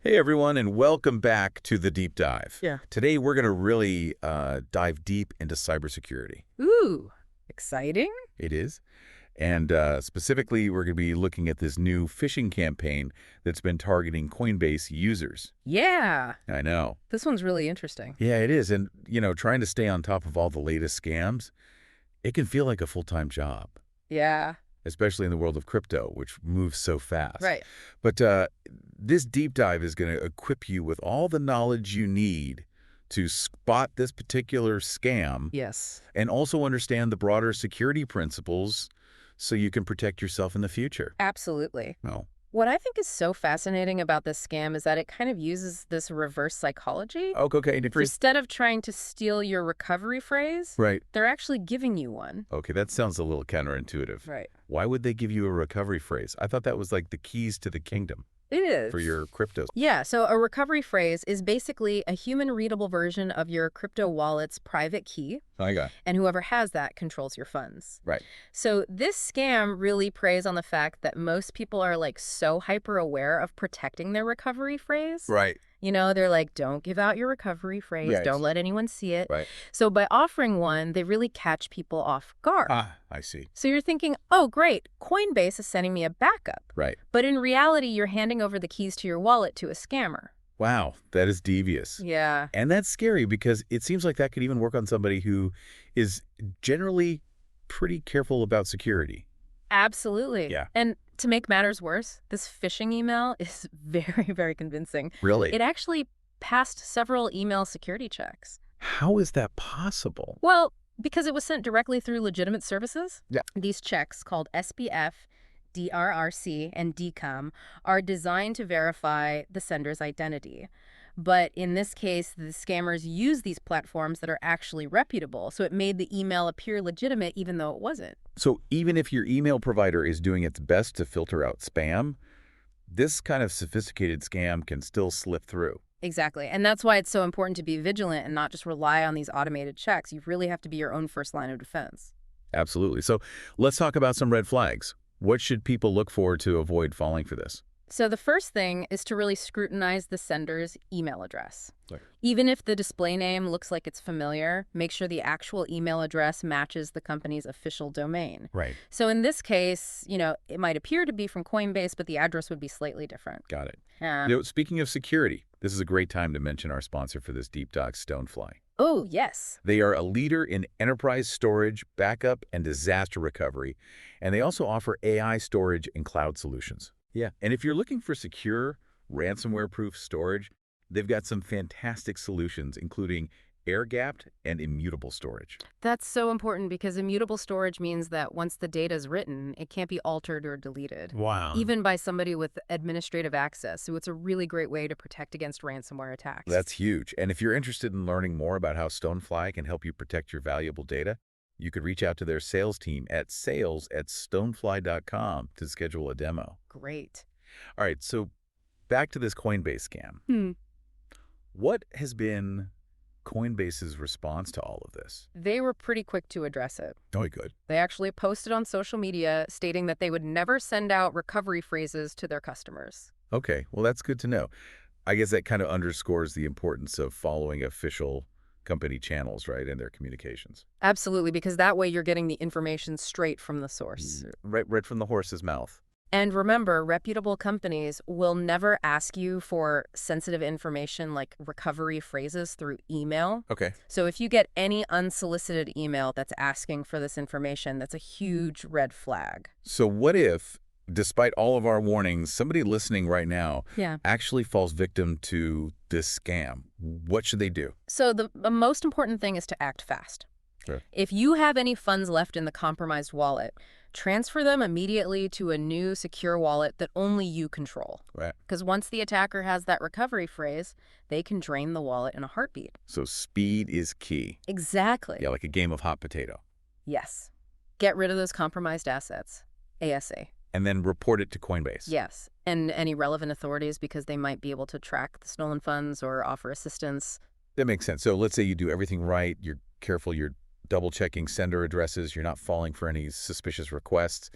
Hey everyone, and welcome back to the Deep Dive. Yeah. Today we're going to really dive deep into cybersecurity. Ooh, exciting. It is. And specifically, we're going to be looking at this new phishing campaign that's been targeting Coinbase users. Yeah, I know. this one's really interesting. Yeah, it is. And, trying to stay on top of all the latest scams, it can feel like a full-time job, Yeah, especially in the world of crypto, which moves so fast. right. But this deep dive is going to equip you with all the knowledge you need to spot this particular scam Yes. and also understand the broader security principles so you can protect yourself in the future. Absolutely. Oh, What I think is so fascinating about this scam is that it kind of uses this reverse psychology. okay. Instead of trying to steal your recovery phrase, Right. they're actually giving you one. Okay, that sounds a little counterintuitive. Right. Why would they give you a recovery phrase? I thought that was like the keys to the kingdom It is. for your crypto. Yeah, so a recovery phrase is basically a human-readable version of your crypto wallet's private key, I got it. and whoever has that controls your funds. Right. So this scam really preys on the fact that most people are like so hyper aware of protecting their recovery phrase. Right. They're like, don't give out your recovery phrase. Right. Don't let anyone see it. Right. So by offering one, they really catch people off guard. Ah, I see. So you're thinking, oh, great, Coinbase is sending me a backup. Right. But in reality, you're handing over the keys to your wallet to a scammer. Wow, that is devious. Yeah. And that's scary because it seems like that could even work on somebody who is generally pretty careful about security. Absolutely. Yeah. And to make matters worse, this phishing email is very, very convincing. Really? It actually passed several email security checks. How is that possible? Well, because it was sent directly through legitimate services. Yeah. These checks, called SPF, DRRC, and DKIM, are designed to verify the sender's identity. But in this case, the scammers use these platforms that are actually reputable, so it made the email appear legitimate even though it wasn't. So even if your email provider is doing its best to filter out spam, this kind of sophisticated scam can still slip through. Exactly. And that's why it's so important to be vigilant and not just rely on these automated checks. You really have to be your own first line of defense. Absolutely. So let's talk about some red flags. What should people look for to avoid falling for this? So the first thing is to really scrutinize the sender's email address. Right. Even if the display name looks like it's familiar, make sure the actual email address matches the company's official domain. Right. So in this case, it might appear to be from Coinbase, but the address would be slightly different. Got it. Yeah. Speaking of security, this is a great time to mention our sponsor for this deep dive, Stonefly. Oh, yes. They are a leader in enterprise storage, backup, and disaster recovery, and they also offer AI storage and cloud solutions. Yeah, and if you're looking for secure, ransomware-proof storage, they've got some fantastic solutions, including air-gapped and immutable storage. That's so important because immutable storage means that once the data is written, it can't be altered or deleted. Wow. Even by somebody with administrative access. So it's a really great way to protect against ransomware attacks. That's huge. And if you're interested in learning more about how Stonefly can help you protect your valuable data, you could reach out to their sales team at sales@stonefly.com to schedule a demo. Great. All right, so back to this Coinbase scam. What has been Coinbase's response to all of this? They were pretty quick to address it. Oh, good. They actually posted on social media stating that they would never send out recovery phrases to their customers. Okay, well, that's good to know. I guess that kind of underscores the importance of following official company channels, right, and their communications. Absolutely, because that way you're getting the information straight from the source. Right from the horse's mouth. And remember, reputable companies will never ask you for sensitive information like recovery phrases through email. Okay. So if you get any unsolicited email that's asking for this information, that's a huge red flag. So what if, despite all of our warnings, somebody listening right now Yeah. actually falls victim to this scam? What should they do? So the most important thing is to act fast. Sure. If you have any funds left in the compromised wallet, transfer them immediately to a new secure wallet that only you control. Right. Because once the attacker has that recovery phrase, they can drain the wallet in a heartbeat. So speed is key. Exactly. Yeah, like a game of hot potato. Yes. Get rid of those compromised assets. ASA. And then report it to Coinbase. Yes. And any relevant authorities because they might be able to track the stolen funds or offer assistance. That makes sense. So let's say you do everything right, you're careful, you're double-checking sender addresses, you're not falling for any suspicious requests.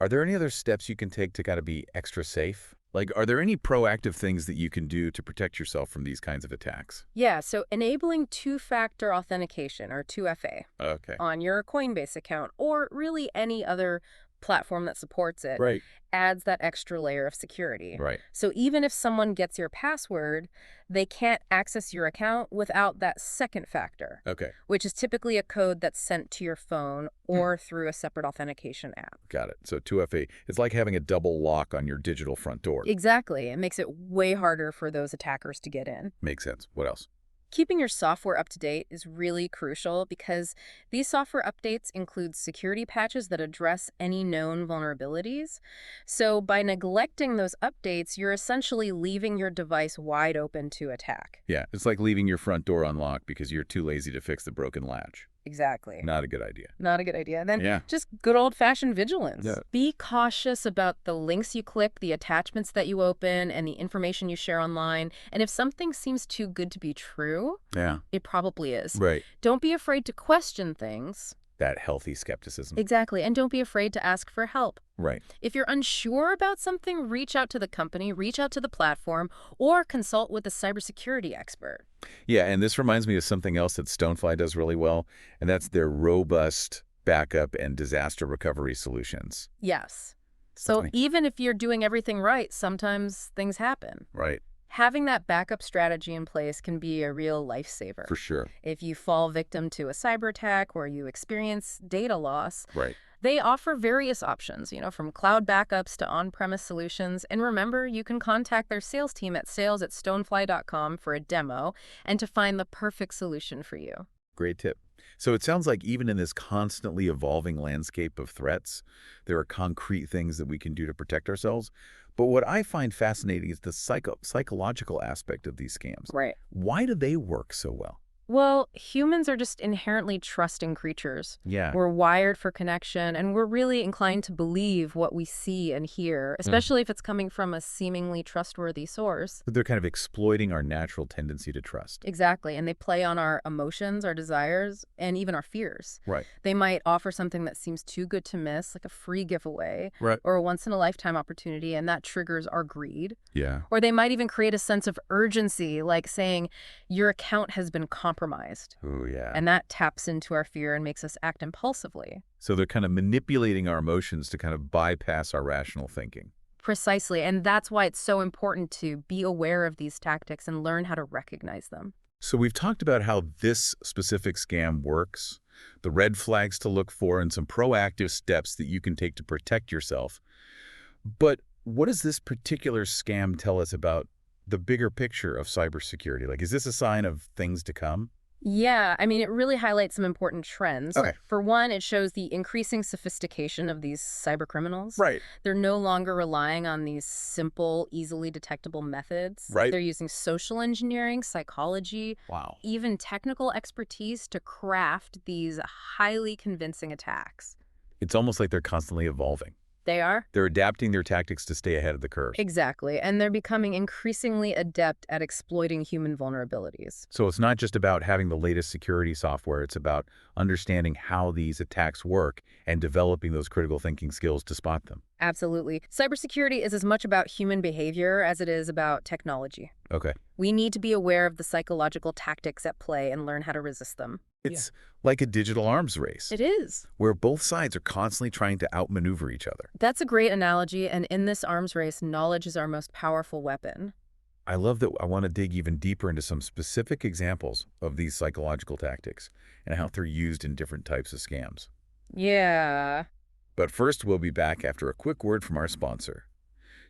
Are there any other steps you can take to kind of be extra safe? Like, are there any proactive things that you can do to protect yourself from these kinds of attacks? Yeah, so enabling two-factor authentication, or 2FA, Okay. on your Coinbase account, or really any other platform that supports it, Right. adds that extra layer of security. Right. So even if someone gets your password, they can't access your account without that second factor, Okay. which is typically a code that's sent to your phone or through a separate authentication app. Got it. So 2FA, it's like having a double lock on your digital front door. Exactly. It makes it way harder for those attackers to get in. Makes sense. What else? Keeping your software up to date is really crucial because these software updates include security patches that address any known vulnerabilities. So by neglecting those updates, you're essentially leaving your device wide open to attack. Yeah, it's like leaving your front door unlocked because you're too lazy to fix the broken latch. Exactly. Not a good idea. Not a good idea. Then Yeah. just good old-fashioned vigilance. Yeah. Be cautious about the links you click, the attachments that you open, and the information you share online. And if something seems too good to be true, Yeah. it probably is. Right. Don't be afraid to question things. That healthy skepticism. Exactly. And don't be afraid to ask for help. Right. If you're unsure about something, reach out to the company, reach out to the platform, or consult with a cybersecurity expert. Yeah, and this reminds me of something else that Stonefly does really well, and that's their robust backup and disaster recovery solutions. Yes. So Funny. even if you're doing everything right, sometimes things happen. Right. Having that backup strategy in place can be a real lifesaver. For sure. If you fall victim to a cyber attack or you experience data loss, Right. they offer various options, from cloud backups to on-premise solutions. And remember, you can contact their sales team at sales@stonefly.com for a demo and to find the perfect solution for you. Great tip. So it sounds like even in this constantly evolving landscape of threats, there are concrete things that we can do to protect ourselves. But what I find fascinating is the psychological aspect of these scams. Right. Why do they work so well? Well, humans are just inherently trusting creatures. Yeah. We're wired for connection, and we're really inclined to believe what we see and hear, especially if it's coming from a seemingly trustworthy source. They're kind of exploiting our natural tendency to trust. Exactly, and they play on our emotions, our desires, and even our fears. Right. They might offer something that seems too good to miss, like a free giveaway, Right. or a once-in-a-lifetime opportunity, and that triggers our greed. Yeah. Or they might even create a sense of urgency, like saying, your account has been compromised. Oh, yeah. And that taps into our fear and makes us act impulsively. So they're kind of manipulating our emotions to kind of bypass our rational thinking. Precisely. And that's why it's so important to be aware of these tactics and learn how to recognize them. So we've talked about how this specific scam works, the red flags to look for, and some proactive steps that you can take to protect yourself. But what does this particular scam tell us about the bigger picture of cybersecurity? Like, is this a sign of things to come? Yeah, I mean, it really highlights some important trends. Okay. For one, it shows the increasing sophistication of these cybercriminals. Right. They're no longer relying on these simple, easily detectable methods. Right. They're using social engineering, psychology, Wow. even technical expertise to craft these highly convincing attacks. It's almost like they're constantly evolving. They are? They're adapting their tactics to stay ahead of the curve. Exactly. And they're becoming increasingly adept at exploiting human vulnerabilities. So it's not just about having the latest security software. It's about understanding how these attacks work and developing those critical thinking skills to spot them. Absolutely. Cybersecurity is as much about human behavior as it is about technology. Okay. We need to be aware of the psychological tactics at play and learn how to resist them. It's like a digital arms race, It is. where both sides are constantly trying to outmaneuver each other. That's a great analogy, and in this arms race, knowledge is our most powerful weapon. I love that. I want to dig even deeper into some specific examples of these psychological tactics and how they're used in different types of scams. Yeah. But first, we'll be back after a quick word from our sponsor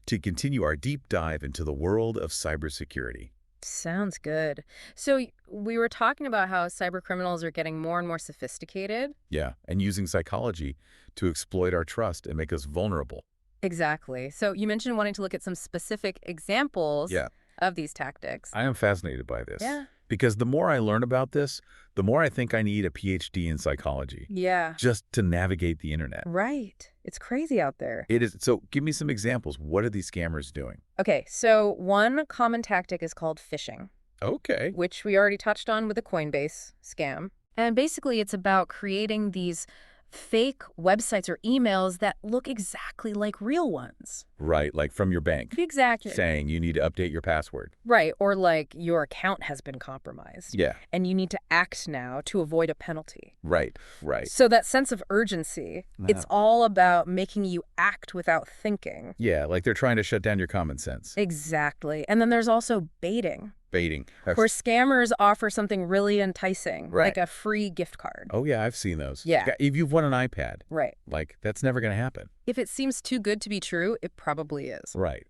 to continue our deep dive into the world of cybersecurity. Sounds good. So we were talking about how cybercriminals are getting more and more sophisticated. Yeah, and using psychology to exploit our trust and make us vulnerable. Exactly. So you mentioned wanting to look at some specific examples Yeah. of these tactics. I am fascinated by this. Yeah. Because the more I learn about this, the more I think I need a PhD in psychology Yeah. just to navigate the internet. Right. It's crazy out there. It is. So give me some examples. What are these scammers doing? Okay, so one common tactic is called phishing, Okay. which we already touched on with the Coinbase scam. And basically, it's about creating these fake websites or emails that look exactly like real ones. Right, like from your bank. Exactly. Saying you need to update your password. Right, or like your account has been compromised. Yeah. And you need to act now to avoid a penalty. Right, right. So that sense of urgency, it's all about making you act without thinking. Yeah, like they're trying to shut down your common sense. Exactly. And then there's also baiting. Baiting. Where scammers offer something really enticing, like a free gift card. Oh, yeah, I've seen those. Yeah. If you've won an iPad. Right. Like, that's never going to happen. If it seems too good to be true, it probably is. Right.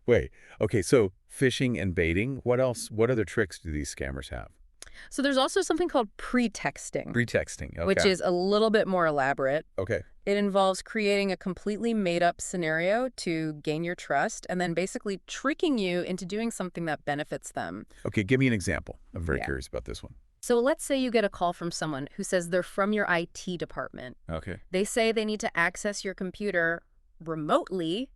Wait, okay, so phishing and baiting, what else? What other tricks do these scammers have? So there's also something called pretexting. Pretexting, okay. Which is a little bit more elaborate. Okay. It involves creating a completely made-up scenario to gain your trust and then basically tricking you into doing something that benefits them. Okay, give me an example. I'm very curious about this one. So let's say you get a call from someone who says they're from your IT department. Okay. They say they need to access your computer remotely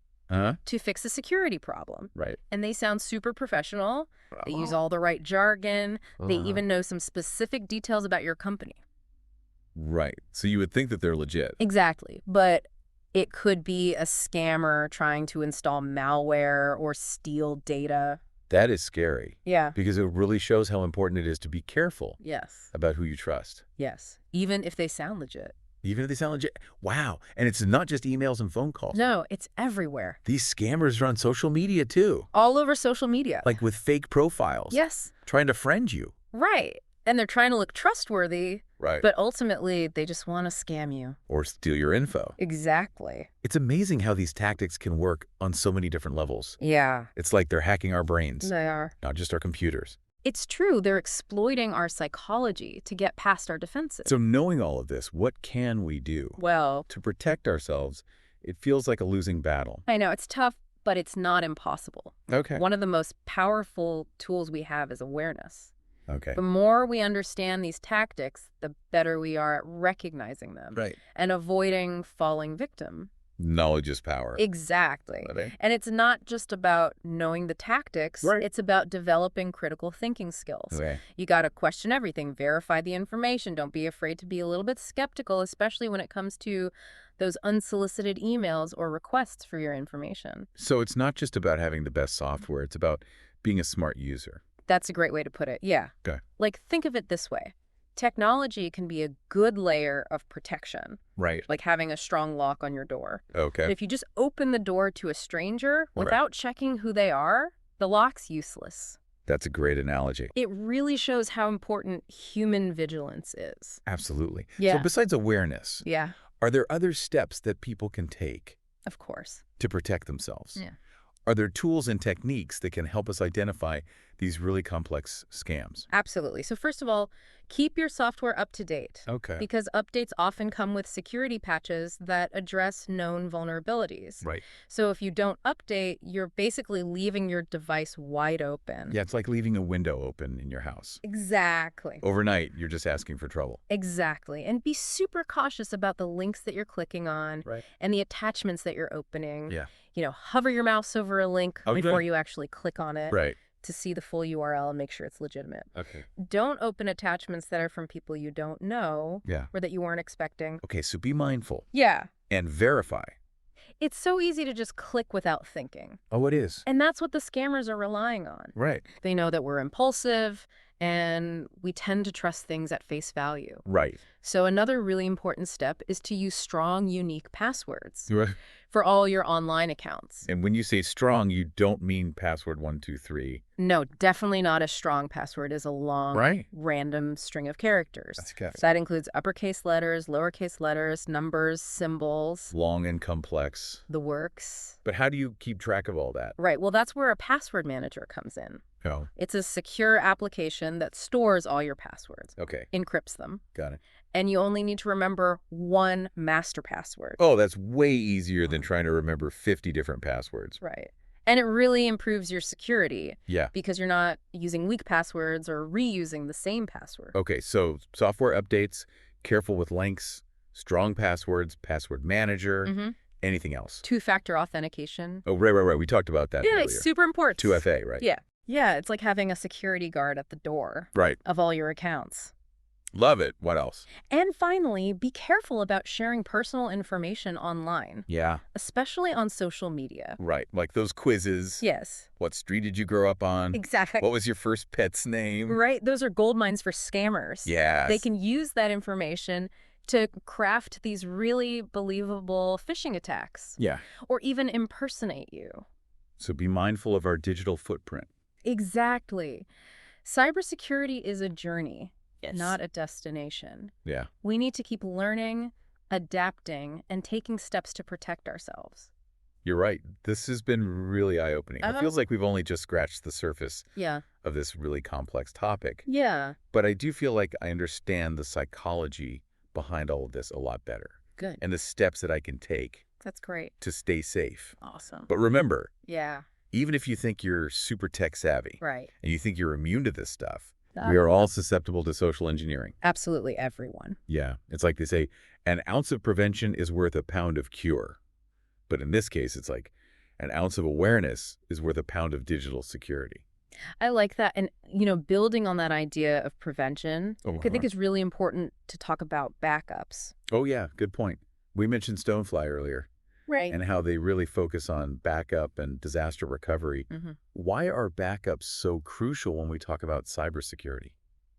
to fix a security problem. Right. And they sound super professional. They use all the right jargon. They even know some specific details about your company. Right. So you would think that they're legit. Exactly. But it could be a scammer trying to install malware or steal data. That is scary. Yeah. Because it really shows how important it is to be careful about who you trust. Yes. Even if they sound legit. Even if they sound legit. Wow. And it's not just emails and phone calls. No, it's everywhere. These scammers are on social media, too. All over social media. Like with fake profiles. Yes. Trying to friend you. Right. And they're trying to look trustworthy. Right. But ultimately, they just want to scam you. Or steal your info. Exactly. It's amazing how these tactics can work on so many different levels. Yeah. It's like they're hacking our brains. They are. Not just our computers. It's true. They're exploiting our psychology to get past our defenses. So knowing all of this, what can we do? Well, to protect ourselves, it feels like a losing battle. I know. It's tough, but it's not impossible. Okay. One of the most powerful tools we have is awareness. Okay. The more we understand these tactics, the better we are at recognizing them. Right. And avoiding falling victim. Knowledge is power. Exactly. Right. And it's not just about knowing the tactics. Right. It's about developing critical thinking skills. Okay. You got to question everything, verify the information. Don't be afraid to be a little bit skeptical, especially when it comes to those unsolicited emails or requests for your information. So it's not just about having the best software. It's about being a smart user. That's a great way to put it. Yeah. Okay. Like, think of it this way. Technology can be a good layer of protection, Right. like having a strong lock on your door. Okay. But if you just open the door to a stranger without checking who they are, the lock's useless. That's a great analogy. It really shows how important human vigilance is. Absolutely. Yeah. So besides awareness, Yeah, are there other steps that people can take of course. to protect themselves? Yeah. Are there tools and techniques that can help us identify these really complex scams? Absolutely. So first of all, keep your software up to date. Okay. Because updates often come with security patches that address known vulnerabilities. Right. So if you don't update, you're basically leaving your device wide open. Yeah, it's like leaving a window open in your house. Exactly. Overnight, you're just asking for trouble. Exactly. And be super cautious about the links that you're clicking on Right. and the attachments that you're opening. Yeah. You know, hover your mouse over a link Okay. before you actually click on it Right. to see the full URL and make sure it's legitimate. Okay. Don't open attachments that are from people you don't know Yeah. or that you weren't expecting. Okay, so be mindful Yeah. and verify. It's so easy to just click without thinking. Oh, it is. And that's what the scammers are relying on. Right. They know that we're impulsive and we tend to trust things at face value. Right. So another really important step is to use strong, unique passwords Right. for all your online accounts. And when you say strong, you don't mean password 123. No, definitely not as strong password as a long, Right. random string of characters. Okay. That includes uppercase letters, lowercase letters, numbers, symbols, Long and complex. the works. But how do you keep track of all that? Right, well, that's where a password manager comes in. Oh, It's a secure application that stores all your passwords, okay. encrypts them, Got it. and you only need to remember one master password. Oh, that's way easier than trying to remember 50 different passwords. Right. And it really improves your security Yeah. because you're not using weak passwords or reusing the same password. Okay, so software updates, careful with links, strong passwords, password manager, anything else. Two-factor authentication. Oh, right. We talked about that Yeah, earlier. it's super important. 2FA, right? Yeah. Yeah, it's like having a security guard at the door Right. of all your accounts. Love it. What else? And finally, be careful about sharing personal information online, Yeah. especially on social media. Right. Like those quizzes. Yes, What street did you grow up on? exactly. What was your first pet's name? Right, those are gold mines for scammers. Yes. They can use that information to craft these really believable phishing attacks, Yeah. or even impersonate you. So be mindful of our digital footprint. Exactly. Cybersecurity is a journey, Yes. not a destination. Yeah. We need to keep learning, adapting, and taking steps to protect ourselves. You're right. This has been really eye-opening. It feels like we've only just scratched the surface Yeah. of this really complex topic. Yeah. But I do feel like I understand the psychology behind all of this a lot better Good. and the steps that I can take That's great. to stay safe. Awesome. But remember, Yeah. even if you think you're super tech savvy Right. and you think you're immune to this stuff, we are all susceptible to social engineering. Absolutely everyone. Yeah. It's like they say, an ounce of prevention is worth a pound of cure. But in this case, it's like an ounce of awareness is worth a pound of digital security. I like that. And, building on that idea of prevention, I think it's really important to talk about backups. Oh, yeah. Good point. We mentioned Stonefly earlier Right. and how they really focus on backup and disaster recovery. Why are backups so crucial when we talk about cybersecurity?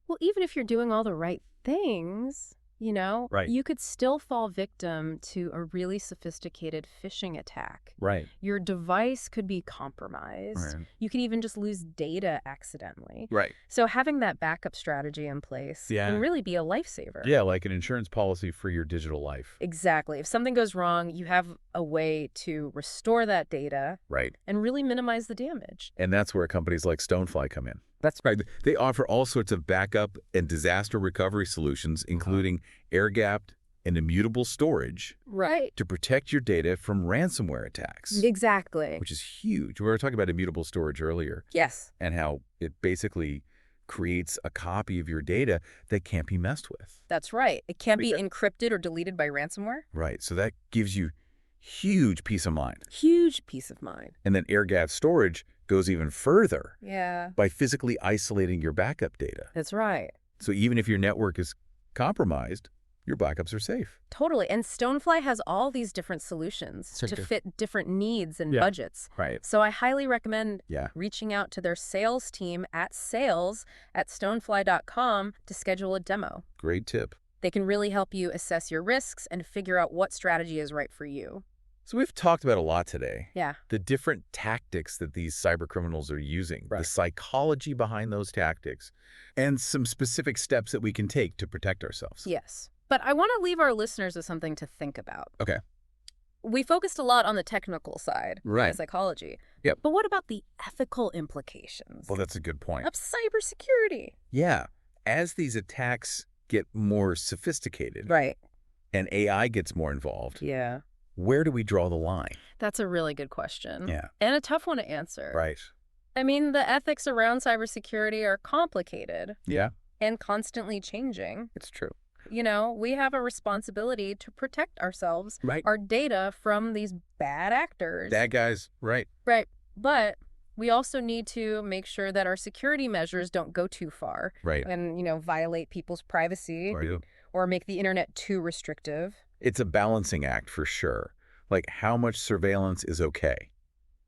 Well, even if you're doing all the right things, Right. you could still fall victim to a really sophisticated phishing attack. Right. Your device could be compromised. Right. You could even just lose data accidentally. Right. So having that backup strategy in place can really be a lifesaver. Yeah, like an insurance policy for your digital life. Exactly. If something goes wrong, you have a way to restore that data Right. and really minimize the damage. And that's where companies like Stonefly come in. That's Right. They offer all sorts of backup and disaster recovery solutions, including air-gapped and immutable storage Right. to protect your data from ransomware attacks, Exactly. which is huge. We were talking about immutable storage earlier Yes. and how it basically creates a copy of your data that can't be messed with. That's right. It can't be encrypted or deleted by ransomware. Right. So that gives you huge peace of mind. Huge peace of mind. And then air-gapped storage goes even further Yeah. by physically isolating your backup data. That's right. So even if your network is compromised, your backups are safe. Totally. And Stonefly has all these different solutions So to good. fit different needs and Yeah. budgets. Right. So I highly recommend Yeah. reaching out to their sales team at sales@stonefly.com to schedule a demo. Great tip. They can really help you assess your risks and figure out what strategy is right for you. So we've talked about a lot today. Yeah. The different tactics that these cybercriminals are using, the Right. psychology behind those tactics, and some specific steps that we can take to protect ourselves. Yes. But I want to leave our listeners with something to think about. Okay. We focused a lot on the technical side, Right. the psychology. Yep. But what about the ethical implications Well, that's a good point. of cybersecurity? Yeah. As these attacks get more sophisticated Right. and AI gets more involved, Yeah. where do we draw the line? That's a really good question. Yeah. And a tough one to answer. Right. I mean, the ethics around cybersecurity are complicated Yeah, and constantly changing. it's true. We have a responsibility to protect ourselves, Right. our data from these bad actors. Bad guys. Right. Right. But we also need to make sure that our security measures don't go too far Right. and, violate people's privacy Right. or make the internet too restrictive. It's a balancing act for sure. Like how much surveillance is okay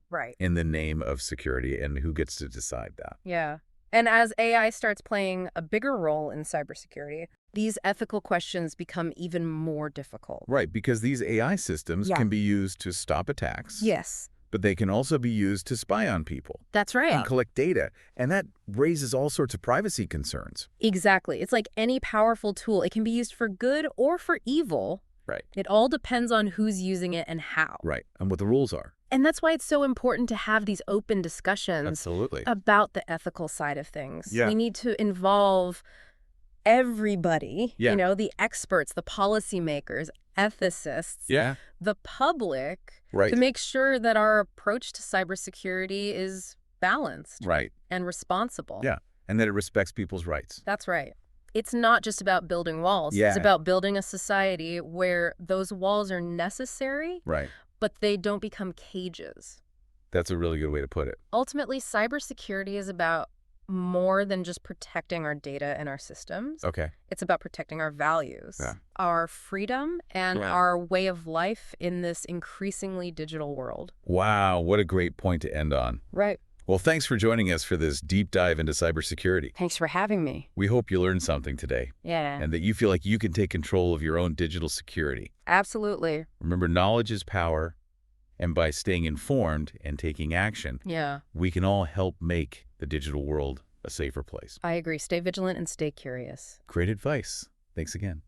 Right. in the name of security and who gets to decide that? Yeah. And as AI starts playing a bigger role in cybersecurity, these ethical questions become even more difficult. Right, because these AI systems Yeah. can be used to stop attacks, Yes, but they can also be used to spy on people that's right. and collect data. And that raises all sorts of privacy concerns. Exactly. It's like any powerful tool. It can be used for good or for evil. Right. It all depends on who's using it and how. Right, and what the rules are. And that's why it's so important to have these open discussions Absolutely. about the ethical side of things. Yeah. We need to involve everybody, Yeah. the experts, the policymakers, ethicists, Yeah. the public, Right. to make sure that our approach to cybersecurity is balanced Right. and responsible. Yeah. And that it respects people's rights. That's right. It's not just about building walls. Yeah. It's about building a society where those walls are necessary, Right. but they don't become cages. That's a really good way to put it. Ultimately, cybersecurity is about more than just protecting our data and our systems. Okay. It's about protecting our values, Yeah. our freedom, and our way of life in this increasingly digital world. Wow, what a great point to end on. Right. Well, thanks for joining us for this deep dive into cybersecurity. Thanks for having me. We hope you learned something today Yeah. and that you feel like you can take control of your own digital security. Absolutely. Remember, knowledge is power, and by staying informed and taking action, Yeah. we can all help make the digital world a safer place. I agree. Stay vigilant and stay curious. Great advice. Thanks again.